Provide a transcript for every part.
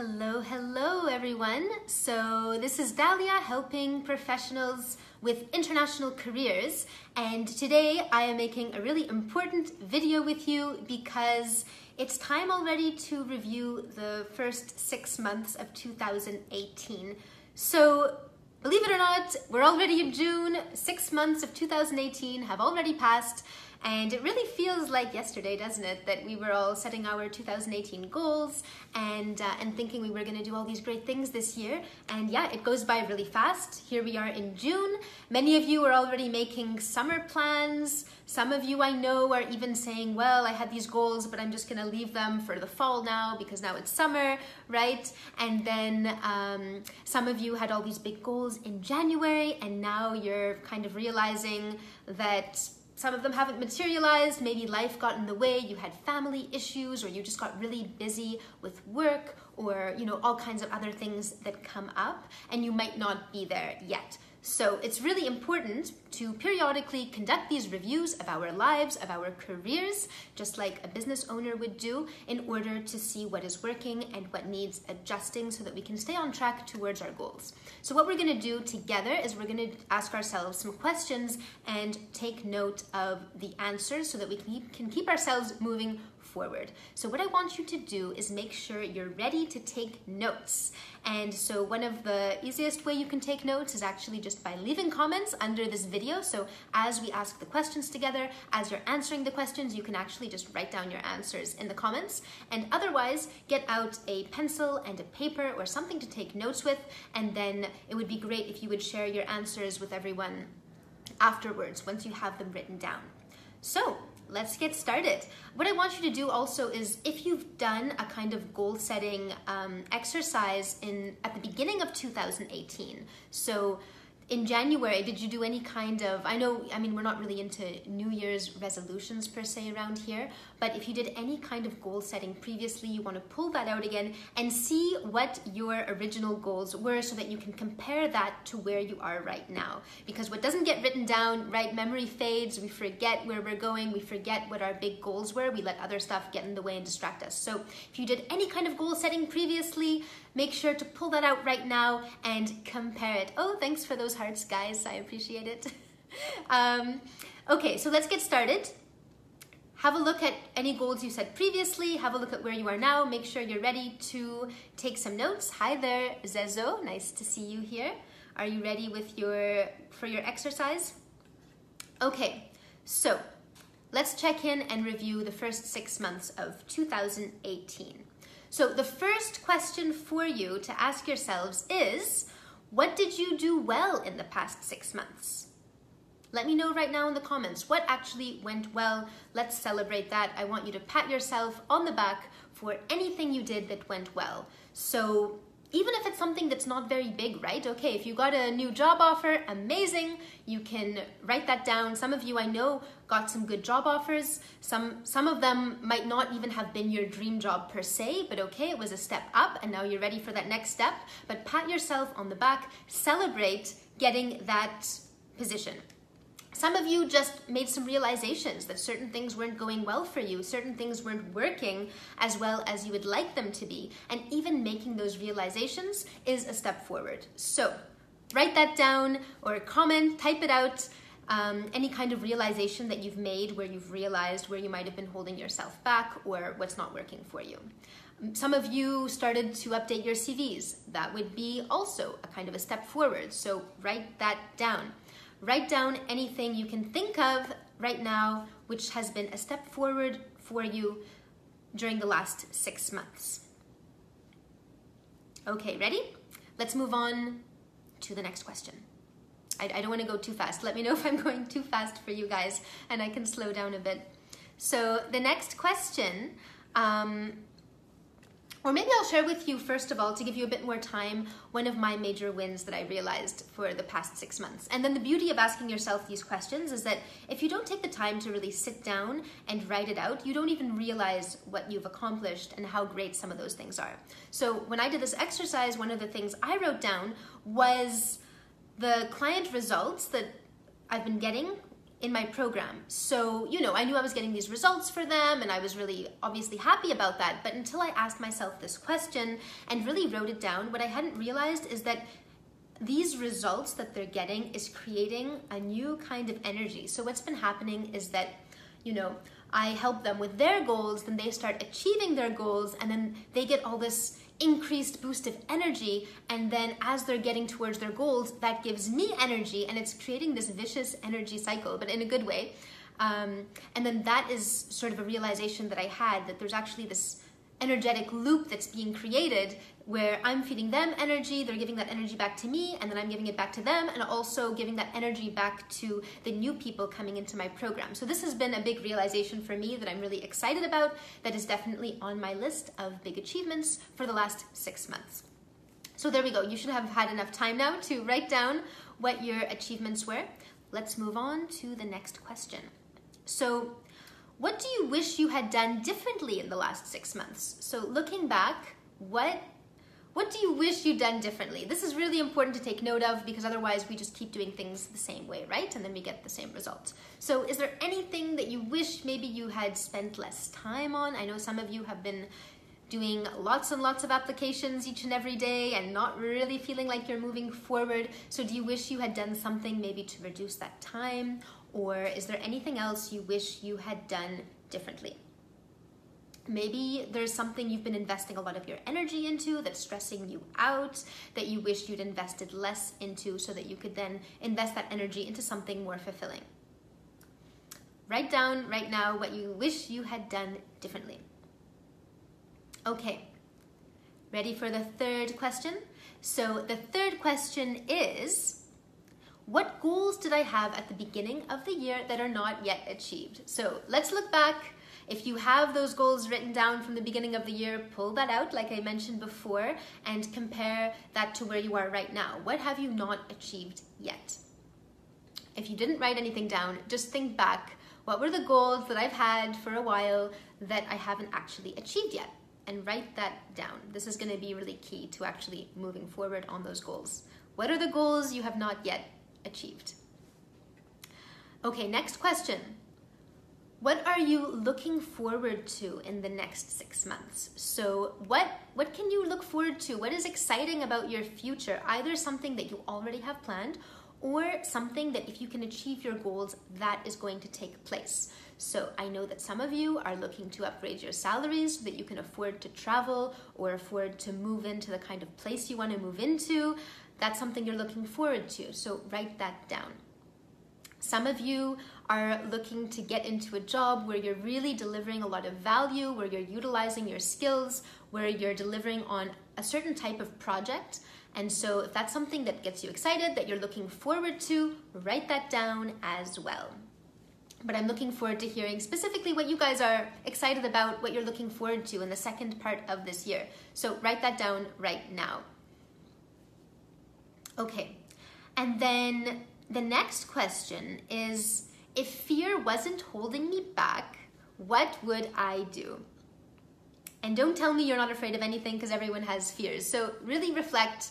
Hello everyone. So this is Dahlia helping professionals with international careers, and today I am making a really important video with you because it's time already to review the first 6 months of 2018. So believe it or not, we're already in June. 6 months of 2018 have already passed. And it really feels like yesterday, doesn't it, that we were all setting our 2018 goals and thinking we were going to do all these great things this year. And yeah, it goes by really fast. Here we are in June. Many of you are already making summer plans. Some of you I know are even saying, well, I had these goals, but I'm just going to leave them for the fall now because now it's summer, right? And then some of you had all these big goals in January, and now you're kind of realizing that some of them haven't materialized. Maybe life got in the way, you had family issues, or you just got really busy with work, or all kinds of other things that come up, and you might not be there yet. So it's really important to periodically conduct these reviews of our lives, of our careers, just like a business owner would do, in order to see what is working and what needs adjusting so that we can stay on track towards our goals. So what we're going to do together is we're going to ask ourselves some questions and take note of the answers so that we can keep ourselves moving forward. So what I want you to do is make sure you're ready to take notes. And so one of the easiest way you can take notes is actually just by leaving comments under this video. So as we ask the questions together, as you're answering the questions, you can actually just write down your answers in the comments. And otherwise, get out a pencil and a paper or something to take notes with. And then it would be great if you would share your answers with everyone afterwards, once you have them written down. So let's get started. What I want you to do also is, if you've done a kind of goal setting exercise at the beginning of 2018, so in January, did you do any kind of, I mean, we're not really into New Year's resolutions per se around here, but if you did any kind of goal setting previously, you want to pull that out again and see what your original goals were so that you can compare that to where you are right now. Because what doesn't get written down, right, memory fades, we forget where we're going, we forget what our big goals were, we let other stuff get in the way and distract us. So if you did any kind of goal setting previously, make sure to pull that out right now and compare it. Oh, thanks for those hearts, guys. I appreciate it. Okay, so let's get started. Have a look at any goals you set previously. Have a look at where you are now. Make sure you're ready to take some notes. Hi there, Zezo. Nice to see you here. Are you ready for your exercise? Okay, so let's check in and review the first 6 months of 2018. So the first question for you to ask yourselves is, what did you do well in the past 6 months? Let me know right now in the comments what actually went well. Let's celebrate that. I want you to pat yourself on the back for anything you did that went well. So even if it's something that's not very big, right? Okay, if you got a new job offer, amazing. You can write that down. Some of you I know got some good job offers. Some of them might not even have been your dream job per se, but okay, it was a step up and now you're ready for that next step. But pat yourself on the back, celebrate getting that position. Some of you just made some realizations that certain things weren't going well for you, certain things weren't working as well as you would like them to be, and even making those realizations is a step forward. So write that down or comment, type it out, any kind of realization that you've made where you've realized where you might have been holding yourself back or what's not working for you. Some of you started to update your CVs. That would be also a kind of a step forward, so write that down. Write down anything you can think of right now which has been a step forward for you during the last 6 months. Okay, ready? Let's move on to the next question. I don't want to go too fast. Let me know if I'm going too fast for you guys and I can slow down a bit. So the next question, or maybe I'll share with you, first of all, to give you a bit more time, one of my major wins that I realized for the past 6 months. And then the beauty of asking yourself these questions is that if you don't take the time to really sit down and write it out, you don't even realize what you've accomplished and how great some of those things are. So when I did this exercise, one of the things I wrote down was the client results that I've been getting in my program. So, you know, I knew I was getting these results for them and I was really obviously happy about that. But until I asked myself this question and really wrote it down, what I hadn't realized is that these results that they're getting is creating a new kind of energy. So what's been happening is that, you know, I help them with their goals, then they start achieving their goals, and then they get all this increased boost of energy, and then as they're getting towards their goals, that gives me energy, and it's creating this vicious energy cycle, but in a good way. And then that is sort of a realization that I had, that there's actually this energetic loop that's being created where I'm feeding them energy, they're giving that energy back to me, and then I'm giving it back to them, and also giving that energy back to the new people coming into my program. So this has been a big realization for me that I'm really excited about, that is definitely on my list of big achievements for the last 6 months. So there we go. You should have had enough time now to write down what your achievements were. Let's move on to the next question. So, what do you wish you had done differently in the last 6 months? So looking back, what do you wish you'd done differently? This is really important to take note of because otherwise we just keep doing things the same way, right? And then we get the same result. So is there anything that you wish maybe you had spent less time on? I know some of you have been doing lots and lots of applications each and every day and not really feeling like you're moving forward. So do you wish you had done something maybe to reduce that time? Or is there anything else you wish you had done differently? Maybe there's something you've been investing a lot of your energy into that's stressing you out, that you wish you'd invested less into so that you could then invest that energy into something more fulfilling. Write down right now what you wish you had done differently. Okay, ready for the third question? So the third question is, what goals did I have at the beginning of the year that are not yet achieved? So let's look back. If you have those goals written down from the beginning of the year, pull that out like I mentioned before and compare that to where you are right now. What have you not achieved yet? If you didn't write anything down, just think back. What were the goals that I've had for a while that I haven't actually achieved yet? And write that down. This is going to be really key to actually moving forward on those goals. What are the goals you have not yet achieved? Okay, next question. What are you looking forward to in the next 6 months? So what can you look forward to? What is exciting about your future? Either something that you already have planned or something that if you can achieve your goals, that is going to take place. So I know that some of you are looking to upgrade your salaries so that you can afford to travel or afford to move into the kind of place you want to move into. That's something you're looking forward to, so write that down. Some of you are looking to get into a job where you're really delivering a lot of value, where you're utilizing your skills, where you're delivering on a certain type of project. And so if that's something that gets you excited, that you're looking forward to, write that down as well. But I'm looking forward to hearing specifically what you guys are excited about, what you're looking forward to in the second part of this year. So write that down right now. Okay, and then the next question is, if fear wasn't holding me back, what would I do? And don't tell me you're not afraid of anything because everyone has fears. So really reflect,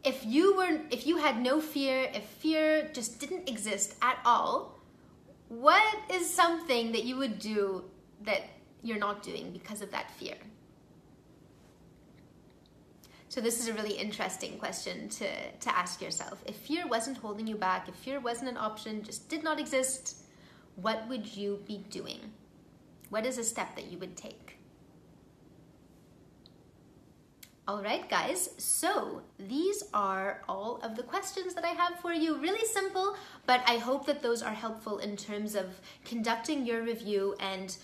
if you had no fear, if fear just didn't exist at all, what is something that you would do that you're not doing because of that fear? So this is a really interesting question to ask yourself. If fear wasn't holding you back, if fear wasn't an option, just did not exist, what would you be doing? What is a step that you would take? All right, guys, so these are all of the questions that I have for you. Really simple, but I hope that those are helpful in terms of conducting your review and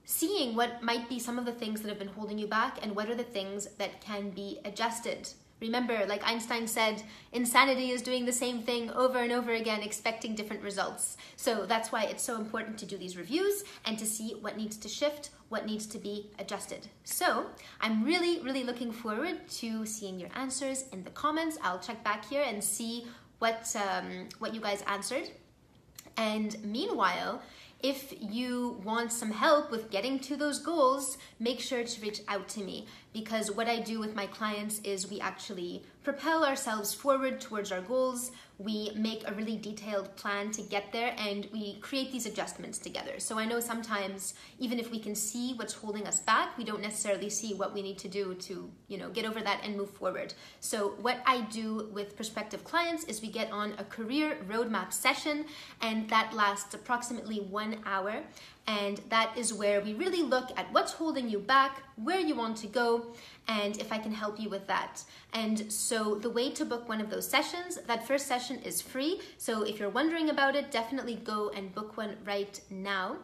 seeing what might be some of the things that have been holding you back and what are the things that can be adjusted. Remember, like Einstein said, insanity is doing the same thing over and over again, expecting different results. So that's why it's so important to do these reviews and to see what needs to shift, what needs to be adjusted. So I'm really, really looking forward to seeing your answers in the comments. I'll check back here and see what you guys answered. And meanwhile, if you want some help with getting to those goals, make sure to reach out to me, because what I do with my clients is we actually propel ourselves forward towards our goals, we make a really detailed plan to get there, and we create these adjustments together. So I know sometimes, even if we can see what's holding us back, we don't necessarily see what we need to do to, get over that and move forward. So what I do with prospective clients is we get on a career roadmap session, and that lasts approximately 1 hour. And that is where we really look at what's holding you back, where you want to go, and if I can help you with that. And so the way to book one of those sessions, that first session is free. So if you're wondering about it, definitely go and book one right now.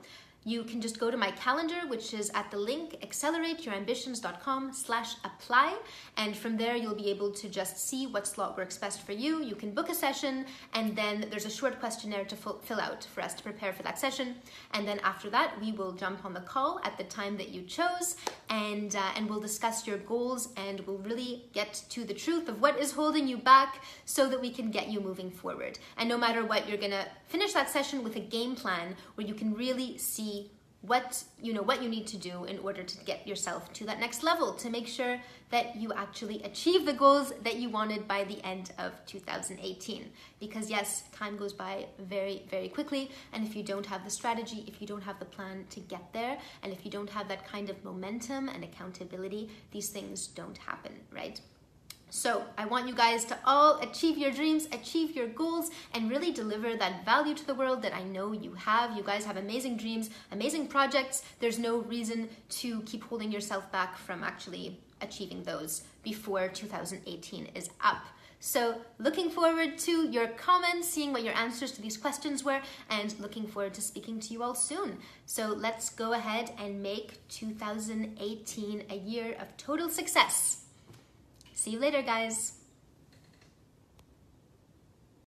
You can just go to my calendar, which is at the link accelerateYourAmbitions.com/apply. And from there, you'll be able to just see what slot works best for you. You can book a session, and then there's a short questionnaire to fill out for us to prepare for that session. And then after that, we will jump on the call at the time that you chose, and we'll discuss your goals, and we'll really get to the truth of what is holding you back so that we can get you moving forward. And no matter what, you're gonna finish that session with a game plan where you can really see what you need to do in order to get yourself to that next level, to make sure that you actually achieve the goals that you wanted by the end of 2018. Because yes, time goes by very, very quickly, and if you don't have the strategy, if you don't have the plan to get there, and if you don't have that kind of momentum and accountability, these things don't happen, right? So I want you guys to all achieve your dreams, achieve your goals, and really deliver that value to the world that I know you have. You guys have amazing dreams, amazing projects. There's no reason to keep holding yourself back from actually achieving those before 2018 is up. So looking forward to your comments, seeing what your answers to these questions were, and looking forward to speaking to you all soon. So let's go ahead and make 2018 a year of total success. See you later, guys.